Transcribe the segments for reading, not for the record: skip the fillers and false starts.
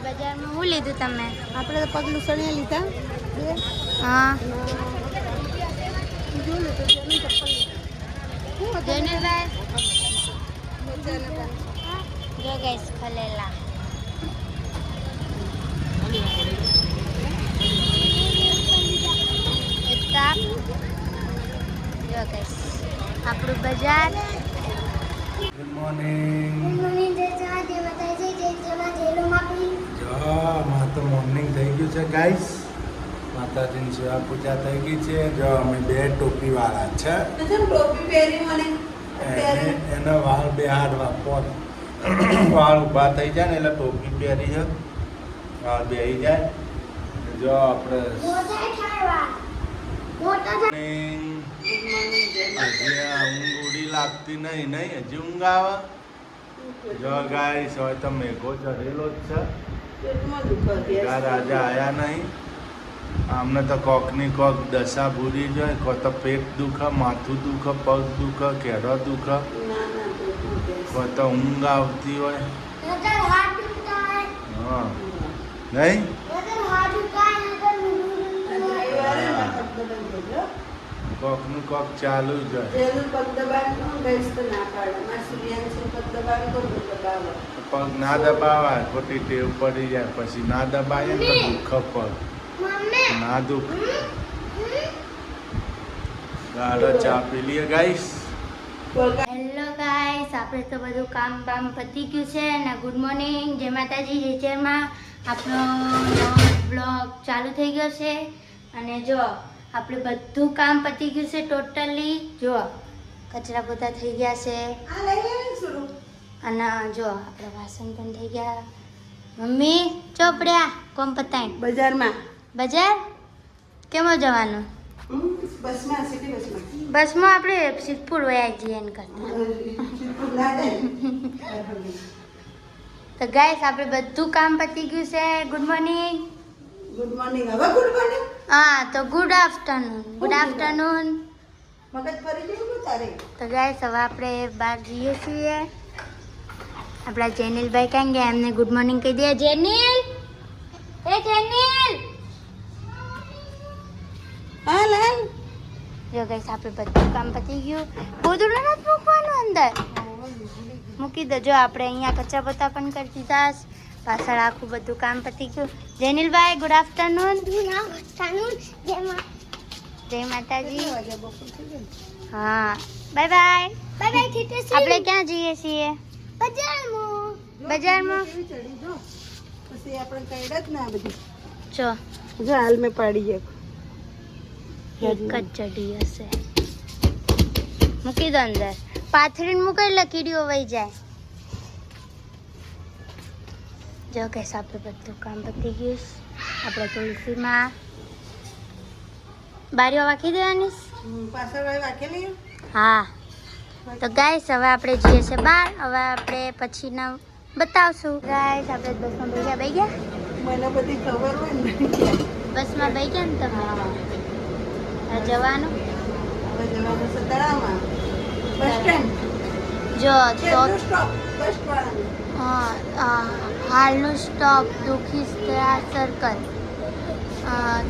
બજારમાં શું લીધું તમે? આપણે તો પગલું સણિયા લીધા બે. હા બીજું લીધું જેનું ચપ્પલ લીધું. જેનિલભાઈ મજાના જો ગઈસ ખલેલા એક કાપ જો ગઈસ આપણું બજાર. Good morning. માં તો મોર્નિંગ થઈ ગયું છે ગાઈસ. માતાજીની સેવા પૂજા થઈ ગઈ છે. જો અમે બે ટોપીવાળા છે. ટોપી પહેરી મને એના વાળ બે હાડવા પોત વાળ ઊભા થઈ જાય ને એટલે ટોપી પહેરી છે. વાળ બેસી જાય. જો આપણે હજી ઊંઘ ઉડી લાગતી નહીં હજી ઊંઘ આવે. જો ગાઈસ હવે તો મેઘો ચડેલો જ છે. રાજા આયા નહીં. આમને તો કોકની કોક દશા ભૂરી જાય. કોઈ તો પેટ દુખે, માથું દુખે, પગ દુખે, કેળો દુખે, કોઈ તો ઊંઘ આવતી હોય. હા નહીં કોકનું કોક ચાલુ જ હોય. પગ ના દબાવાય, ખોટી ટેવ પડી જાય. પછી ના દબાય ને તો દુઃખ પગ ના દુઃખ. ગાડો ચા પી લઈએ ગાઈસ. હેલો ગાઈસ, આપણે તો બધું કામ બામ પતી ગયું છે ને ગુડ મોર્નિંગ, જય માતાજી, જય ચેરમાં આપણો નવો બ્લોગ ચાલુ થઈ ગયો છે. અને જો આપણે બધું કામ પતી ગયું છે ટોટલી. જો કચરા પોતા થઈ ગયા છે અને જો આપણા વાસણ પણ થઈ ગયા. મમ્મી ચોપડ્યા કોમ પતાય બજારમાં બજાર કેમાં જવાનું? બસમાં સિટી બસમાં બસમાં આપણે સિદ્ધપુર વયા જઈએ એમ કરતા. તો ગાઈસ આપણે બધું કામ પતી ગયું છે. Good morning. Good morning. હવે ગુડ મોર્નિંગ. હા તો ગુડ આફ્ટરનૂન. Good afternoon. મગજ ફરી ગયું તારે. તો ગાઈસ હવે આપણે બહાર જઈએ છીએ. આપણા જેનિલભાઈ ક્યાં ગયા? એમને ગુડ મોર્નિંગ કહી દે. જેનિલ, એ જેનિલ. હાલ હાલ. જો ગાઈસ આપણે બધું કામ પતી ગયું. ગોદડું નથી મૂકવાનું અંદર, મૂકી દો. જો આપણે અહીંયા કચરા પોતા પણ કરી દીધા. પાછળ આખું બધું કામ પતી ગયું. જેનિલભાઈ ગુડ આફ્ટરનૂન. જય માતાજી. હા બાય બાય. આપણે ક્યાં જઈએ છીએ? બજારમાં. પછી આપણે કઈડ જ ના બધી. જો જો હાલ મેં પાડી એક એક જ ચડી હશે. મૂકી દો અંદર. પાથરીને મૂકે એટલે કીડીઓ વહી જાય. જો કેસ આપણે બધું કામ પતી ગયું. આપણે તુલસીમાં બારીઓ વાંકી દેવાની. પાછળ વાળી વાકેલી. હા તો ગાઈસ હવે આપણે જઈએ છીએ બહાર. હવે આપણે પછીના બતાવશું. ગાઈસ આપણે બસમાં બેસી ગયા. મને બધી ખબર હોય ને. બસમાં બેસી ગયા ને તમે? હવે જવાનું. હવે જવાનું છે તળાવમાં. Bus stand. જો તો સ્ટોપ બસ વાળાનું. હાલનું સ્ટોપ દુખી સર્કલ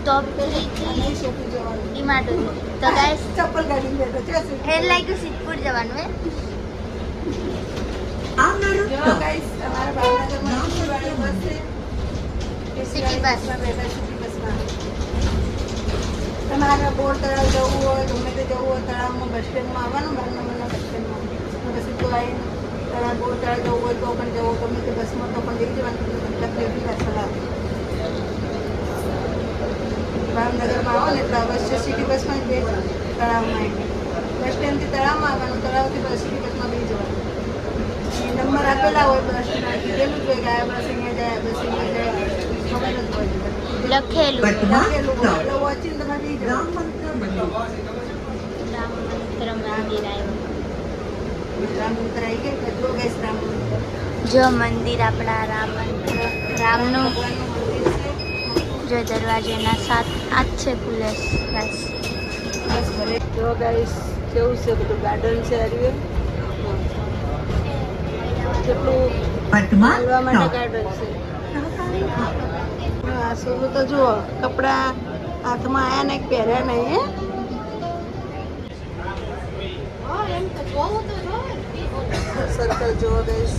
ટોપ અને શેપી જવાનું. ડીમાટો. તો ગાઈસ ચપ્પલ કાઢીને બેઠો છે. હેર લાગ્યું સિદ્ધપુર જવાનું હે. જો ગાઈસ અમારા ભાવનગરમાં સિટી વાળી બસ છે. City bus. બેઠા સિટી બસમાં. તમારે બોર તળાવ જવું હોય, ગમે તે જવું હોય, તળાવમાં બસ સ્ટેન્ડમાં આવવાનું. ભાવનગરના બસ સ્ટેન્ડમાં પછી તો આવીને તળાવ બોર તળાવ જવું હોય તો પણ જવું, ગમે તે બસમાં તો પણ જઈ જવાનું. તકલીફ પાછળ આવે. ભાવનગરમાં આવો ને એટલે અવશ્ય સિટી બસમાં જ બેસવાનું. તળાવમાં આવી બસ સ્ટેન્ડથી તળાવમાં આવવાનું, તળાવથી બસ સિટી બસમાં બેસી જવાનું. એ નંબર આપેલા હોય બસ કીધેલું જ હોય કે આ બસ અહીંયા જાય, બસ અહીંયા જાય, ખબર જ હોય. લખેલું લખેલું હોય એટલે વાંચીને તમારે બેસી જવાનું. રામ મંત્ર મંદિર આવ્યું. રામ મંત્ર આવી ગયા કે જો ગઈશ રામ મંત્ર. જો મંદિર આપણા રામ મંત્ર રામનું. ભગવાનનું મંદિર છે. જો દરવાજાના સાત આજ છે ખુલ્લે. બસ બસ ભલે. જો ગાઈસ કેવું છે બધું ગાર્ડન છે. હરિયર કેટલું હાલવા માટે ગાર્ડન છે. આ સોલું તો જુઓ કપડા હાથમાં આયા ને પહેર્યા નહીં હે સર્કલ જુઓ ગઈશ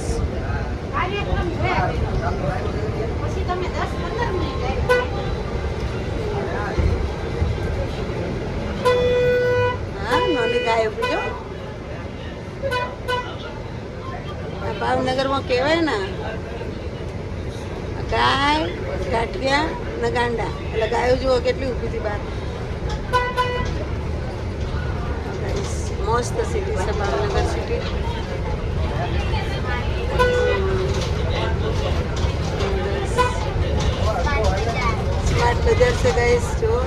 હા નાની ગાય ઉભી જો ભાવનગરમાં કહેવાય ને ગાય ગાંઠિયા ને ગાંડા એટલે ગાયો જુઓ કેટલી ઊભી હતી બહાર મસ્ત સિટી છે ભાવનગર સિટી સ્માર્ટ બજાર છે ગાઈસ જુઓ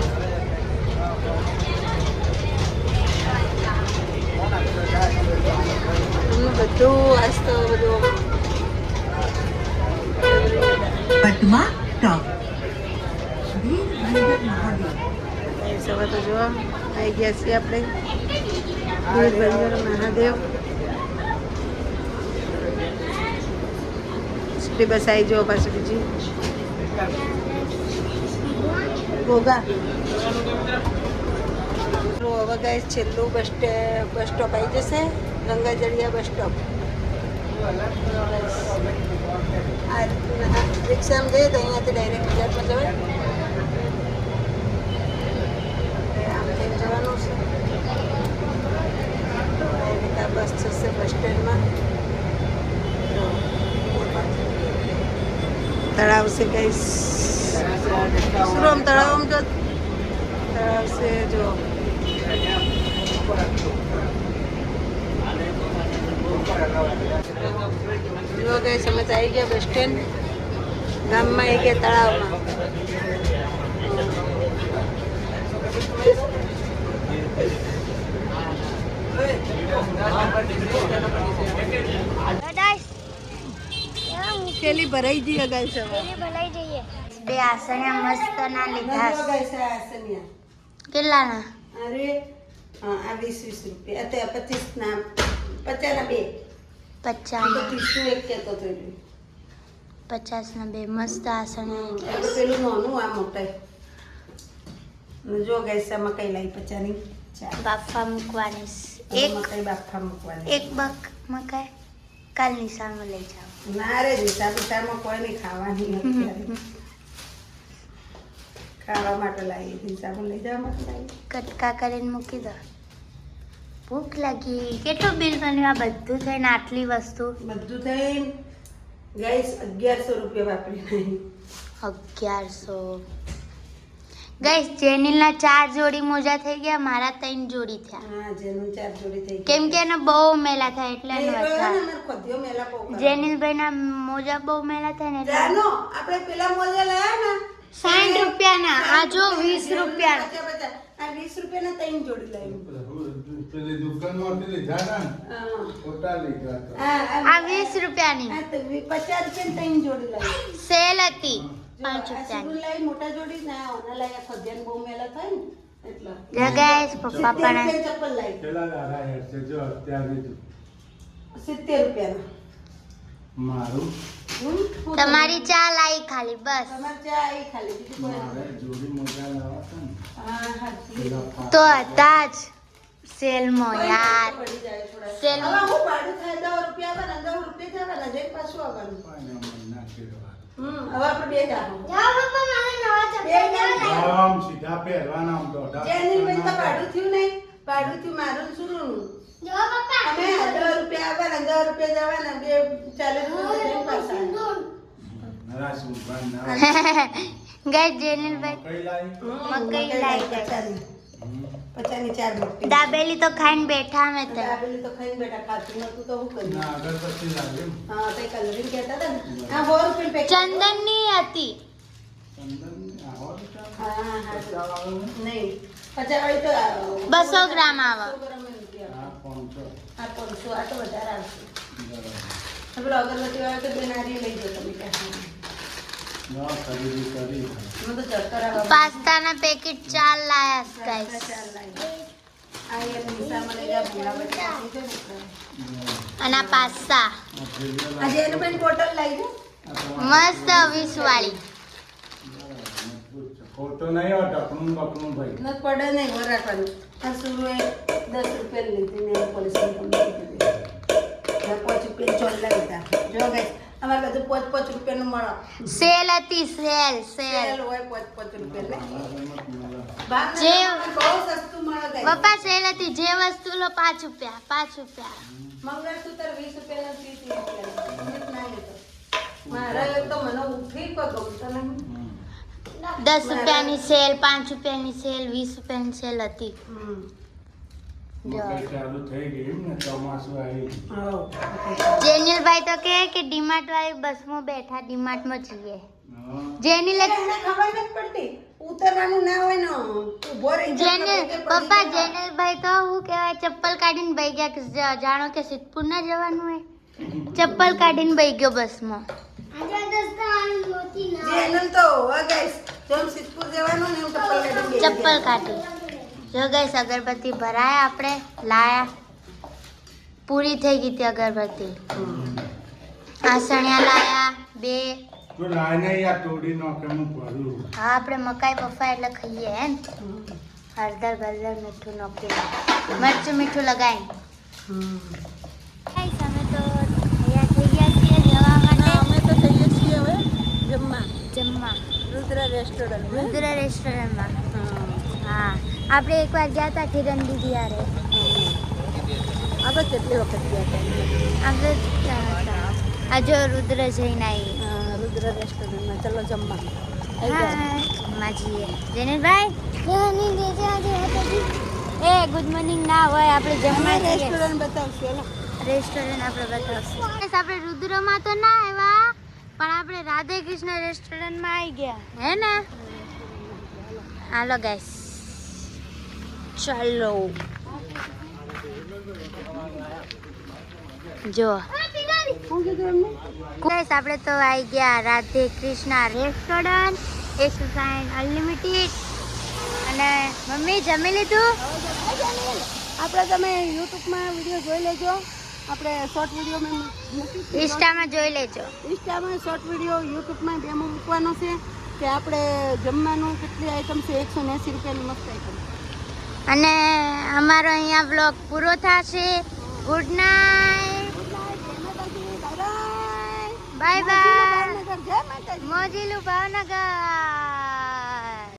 બધું આસ્તો બધું પટમા ટોપ સવા તો જો આવી ગયા છીએ આપણે વીરભંજન મહાદેવ સિટી બસ આવી જુઓ પાછી બીજી ઘોઘા હવે ગાઈસ છેલ્લું બસ સ્ટોપ આવી જશે ગંગાજળિયા બસ સ્ટોપ આ રિક્ષામાં જઈએ તો અહીંયાથી ડાયરેક્ટ બજારમાં જવાય આમ થઈને જવાનું છે ડાયરેક્ટ આ બસ જશે બસ સ્ટેન્ડમાં તળાવ છે ગાઈસ સુરમ તળાવ જો તળાવ છે જો જો ગાઈસ અમે તો આવી ગયા બસ સ્ટેન્ડ ગામમાં આવી ગયા તળાવમાં પેલી ભરાઈ જઈએ ગાઈસ હવે ભલાઈ જઈએ બે આસણિયા મસ્ત ના લીધા જો ગાઈસ આ આસનિયા કેટલાના અરે આ 20 રૂપિયા અત્યારે 25 ના 50 ના બે 50 ના 30 એક કહેતો હતો 50 ના બે મસ્ત આસણિયા પેલું નાનું આ મોટા જો ગાઈસ આમાં કઈ લાવી 50 ની ચાર બાફા મૂકવાની એક મકાઈ બાફા મૂકવાની એક બક મકાઈ કાલ નિશાળમાં લઈ જાઓ ના રે નિશાળમાં કોઈ નહીં ખાવાની અત્યારે ખાવા માટે લાવી નિશાળમાં લઈ જવા માટે લાવી કટકા કરીને મૂકી દો ભૂખ લાગી કેટલું બિલ બન્યું આ બધું થઈને આટલી વસ્તુ બધું થઈને ગાઈસ 1100 રૂપિયા વાપરી નહીં 1100 ગાઈસ જેનિલના 4 જોડી મોજા થઈ ગયા મારા 3 જોડી થયા હા જેનું 4 જોડી થઈ કેમ કે એને બહુ મેલા થાય એટલે એનું વધારે ખોદ્યો મેલા પોકા જેનિલભાઈના મોજા બહુ મેલા થાય ને એટલે જાનો આપણે પેલા મોજા લાયા ને 60 રૂપિયાના આ જો 20 રૂપિયાના આ 20 રૂપિયાના 3 જોડી લાવી પેલી દુકાનમાંથી લીધા ને હા ખોટા લીધા હતા. આ 20 રૂપિયાની આ તો 50 રૂપિયાની 3 જોડી લાવી સેલ હતી જો 5 આ રૂપિયાની સિંગલ લાવી મોટા જોડી ના ઓના લાયા ખોદ્યાને બહુ મેલા થાય ને એટલે જો ગાઈસ પપ્પા 70 પણ રૂપિયાની ચપ્પલ લાવી પેલા દાદા હેર છે જો અત્યારે જ 70 રૂપિયાના મારું તમારી ચા લાઈ ખાલી બસ તમારે ચા આવી ખાલી બીજું કોઈ મારે જોડી મોજા લાવવા હતા ને હા હા પેલા તો હતા જ સેલમાં યાર પડી જાય થોડા સેલ હવે હું ભાડું થાય 10 રૂપિયા આવે ને 10 રૂપિયા જવાના જઈને પાછું આવવાનું નાખી દેવા હવે આપણે બે જાણો જાઓ પપ્પા મારે નવા ચપ્પલ આમ સીધા પહેરવાના આમ દોઢા જેની બેન તો ભાડું થયું નહીં ભાડું થયું મારું ને સુરુનું જાઓ પપ્પા અમે 10 રૂપિયા આવવાના 10 રૂપિયા જવાના બે 40 રૂપિયા જઈને પાછા નરા સુભાન ના ગાઈસ જેનિલભાઈ કઈ લાવી મકઈ લાવી દે. 50 ની 4 મોટી દાબેલી તો ખાઈને બેઠા અમે તો દાબેલી તો ખાઈને બેઠા ખાતું નતું તો હું કર્યું ના અગરબત્તી લાવી એમ. હા તો કલરિંગ કહેતા હતા ને આ 100 રૂપિયા પેકેટ ચંદનની હતી ચંદન આવો બેટા. હા હા પચાસ વાળું ને? નહીં 50 વાળી તો 200 ગ્રામ આવે 100 ગ્રામ ની નથી આ 500. આ 500 આ તો વધારે આવશે બરાબર. પેલો અગરબત્તી વાળો તો બે નારી લઈ જાઓ તમે ક્યાં ના, ખરીદી કરી હું તો ચક્કર આવવા પાસ્તાના પેકેટ 4 લાયા ગાઈસ આ યાર નિશામાં લઈ જા ભૂલા બચા અને આ પાસ્તા આ થેલીઓ આજે એનું પણ બોટલ લઈ દો મસ્ત 20 વાળી. ખોટો નહીં હોય ઢકણું બકણું ભાઈ. ન પડે નહીં વરાટવાનું. આ સુરુએ 10 રૂપિયા લીધી ને પોલીસને તમને કીધી. 5 રૂપિયા ચોલ લાવતા. જો ગાઈસ અમારે બધું 5 રૂપિયાનું મળે. સેલ હતી, સેલ. સેલ હોય 5 રૂપિયા ને. જે બહુ સસ્તું મળે ગાઈસ. પપ્પા સેલ હતી, જે વસ્તુ લો 5 રૂપિયા, 5 રૂપિયા. મંગળસૂત્ર 20 રૂપિયાનું 30 રૂપિયાનું. ના લેતો. મારા તો મને ઉઠી પણ ગમતો નહીં. 10 રૂપિયાની સેલ, 5 રૂપિયાની સેલ, 20 રૂપિયાની સેલ હતી. મકાઈ ચાલુ થઈ ગઈ એમ ને ચોમાસું આવી ગયું. જેનિલભાઈ તો કે ડીમાર્ટ વાળી બસમાં બેઠા, ડીમાર્ટમાં જઈએ. હા. જેનિલ એને ખબર નથી પડતી. ઉતરવાનું ના હોય ને ઊભો રહી પપ્પા જેનિલભાઈ તો શું કહેવાય, ચપ્પલ કાઢીને બેહી ગયા કે જાણો કે સિદ્ધપુર ના જવાનું હોય, ચપ્પલ કાઢીને બેહી ગયો બસમાં. જેનલ તો હોવા ગાઈસ જેમ સિદ્ધપુર જવાનું ને હું ચપ્પલ કાઢી. જો ગઈસ અગરબત્તી ભરાયા, આપણે લાયા, પૂરી થઈ ગઈ હતી અગરબત્તી. આસણિયા લાયા 2. તો લાઈને યાર તોડી નાખે હું ભરું. હા આપણે મકાઈ બફાય એટલે ખાઈએ હે ને. હળદર ગળદર મીઠું નાખીને, મરચું મીઠું લગાવીને. ગાઈસ અમે તો તૈયાર થઈ ગયા છીએ જવા માટે. અમે તો જઈએ છીએ હવે જમવા રુદ્ર રેસ્ટોરન્ટ રુદ્ર રેસ્ટોરન્ટમાં. હા આપણે એકવાર ગયા હતા કિરણ દીદી યારે. આપણે કેટલી વખત ગયા આપણે ક્યાં હતા? આ જો રુદ્ર જઈને આવી. હતા રુદ્ર રેસ્ટોરન્ટમાં ચલો જમવા માં જઈએ. જેનિલભાઈ એ ગુડ મોર્નિંગ ના હોય, આપણે જમવા જઈએ. રેસ્ટોરન્ટ બતાવશું હેલો રેસ્ટોરન્ટ આપણે બતાવશું. આપણે રુદ્રમાં તો ના આવ્યા, પણ આપણે રાધે કૃષ્ણ રેસ્ટોરન્ટમાં આવી ગયા હે ને. હાલો ગાઈસ ચાલો. જો શું કીધું એમને ગાઈસ આપણે તો આવી ગયા રાધે કૃષ્ણ રેસ્ટોરન્ટ, 160 અનલિમિટેડ. અને મમ્મી જમી લીધું? આપણે તમે યુટ્યુબમાં વિડીયો જોઈ લેજો. આપણે શોર્ટ વિડીયોમાં મૂકી ઇન્સ્ટામાં જોઈ લેજો. ઇન્સ્ટામાં શોર્ટ વિડીયો યુટ્યુબમાં બેમાં મૂકવાનો છે કે આપણે જમવાનું કેટલી આઈટમ છે 180 રૂપિયાની મસ્ત આઈટમ. અને અમારો અહીંયા બ્લોગ પૂરો થશે. Good night, bye bye. જય માતાજી. મોજીલું ભાવનગર.